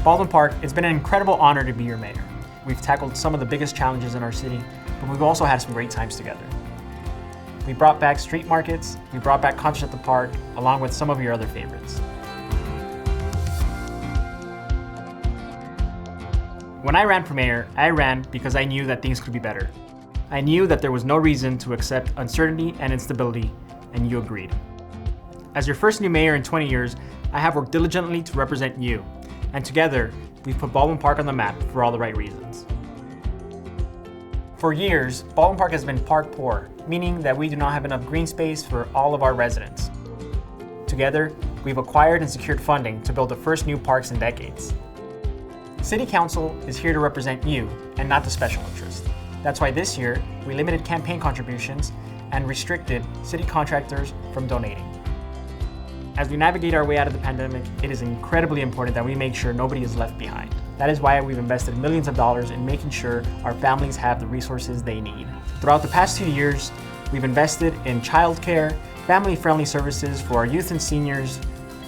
Baldwin Park, it's been an incredible honor to be your mayor. We've tackled some of the biggest challenges in our city, but we've also had some great times together. We brought back street markets, we brought back concerts at the park, along with some of your other favorites. When I ran for mayor, I ran because I knew that things could be better. I knew that there was no reason to accept uncertainty and instability, and you agreed. As your first new mayor in 20 years, I have worked diligently to represent you, and together, we've put Baldwin Park on the map for all the right reasons. For years, Baldwin Park has been park poor, meaning that we do not have enough green space for all of our residents. Together, we've acquired and secured funding to build the first new parks in decades. City Council is here to represent you and not the special interest. That's why this year, we limited campaign contributions and restricted city contractors from donating. As we navigate our way out of the pandemic, it is incredibly important that we make sure nobody is left behind. That is why we've invested millions of dollars in making sure our families have the resources they need. Throughout the past 2 years, we've invested in childcare, family-friendly services for our youth and seniors,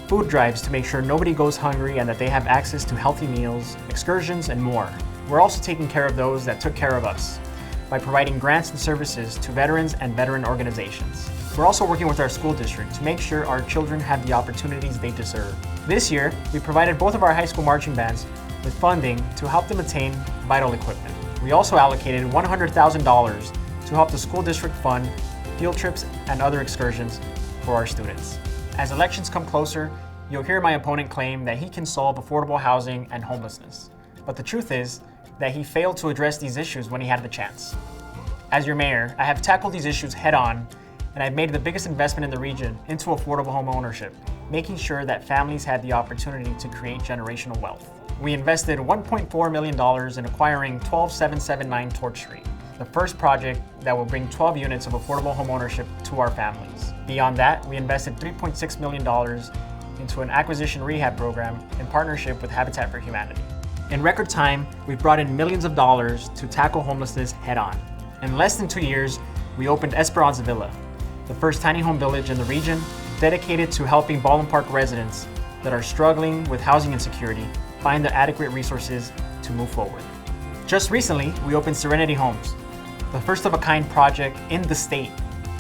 food drives to make sure nobody goes hungry and that they have access to healthy meals, excursions, and more. We're also taking care of those that took care of us by providing grants and services to veterans and veteran organizations. We're also working with our school district to make sure our children have the opportunities they deserve. This year, we provided both of our high school marching bands with funding to help them attain vital equipment. We also allocated $100,000 to help the school district fund field trips and other excursions for our students. As elections come closer, you'll hear my opponent claim that he can solve affordable housing and homelessness. But the truth is that he failed to address these issues when he had the chance. As your mayor, I have tackled these issues head on, and I've made the biggest investment in the region into affordable home ownership, making sure that families had the opportunity to create generational wealth. We invested $1.4 million in acquiring 12779 Torch Street, the first project that will bring 12 units of affordable home ownership to our families. Beyond that, we invested $3.6 million into an acquisition rehab program in partnership with Habitat for Humanity. In record time, we've brought in millions of dollars to tackle homelessness head on. In less than 2 years, we opened Esperanza Villa, the first tiny home village in the region dedicated to helping Baldwin Park residents that are struggling with housing insecurity find the adequate resources to move forward. Just recently, we opened Serenity Homes, the first of a kind project in the state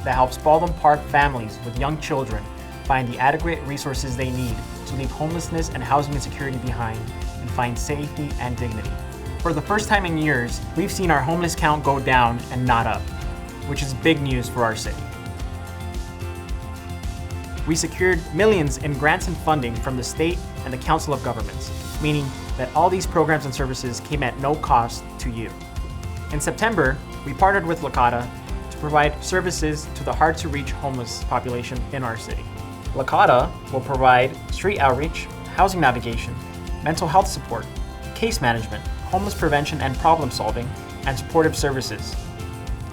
that helps Baldwin Park families with young children find the adequate resources they need to leave homelessness and housing insecurity behind and find safety and dignity. For the first time in years, we've seen our homeless count go down and not up, which is big news for our city. We secured millions in grants and funding from the state and the Council of Governments, meaning that all these programs and services came at no cost to you. In September, we partnered with Lakata to provide services to the hard-to-reach homeless population in our city. Lakata will provide street outreach, housing navigation, mental health support, case management, homeless prevention and problem solving, and supportive services.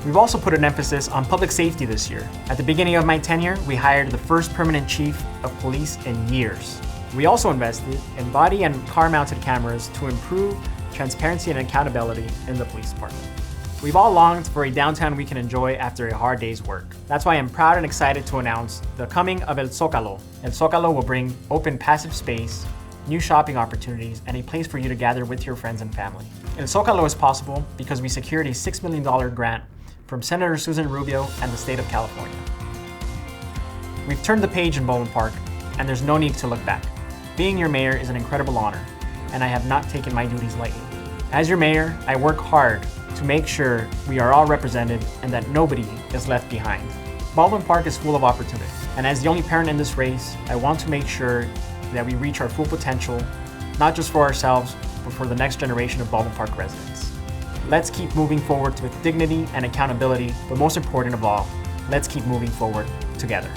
We've also put an emphasis on public safety this year. At the beginning of my tenure, we hired the first permanent chief of police in years. We also invested in body and car-mounted cameras to improve transparency and accountability in the police department. We've all longed for a downtown we can enjoy after a hard day's work. That's why I'm proud and excited to announce the coming of El Zócalo. El Zócalo will bring open passive space, new shopping opportunities, and a place for you to gather with your friends and family. El Zócalo is possible because we secured a $6 million grant from Senator Susan Rubio and the state of California. We've turned the page in Baldwin Park, and there's no need to look back. Being your mayor is an incredible honor, and I have not taken my duties lightly. As your mayor, I work hard to make sure we are all represented and that nobody is left behind. Baldwin Park is full of opportunity, and as the only parent in this race, I want to make sure that we reach our full potential, not just for ourselves, but for the next generation of Baldwin Park residents. Let's keep moving forward with dignity and accountability, but most important of all, let's keep moving forward together.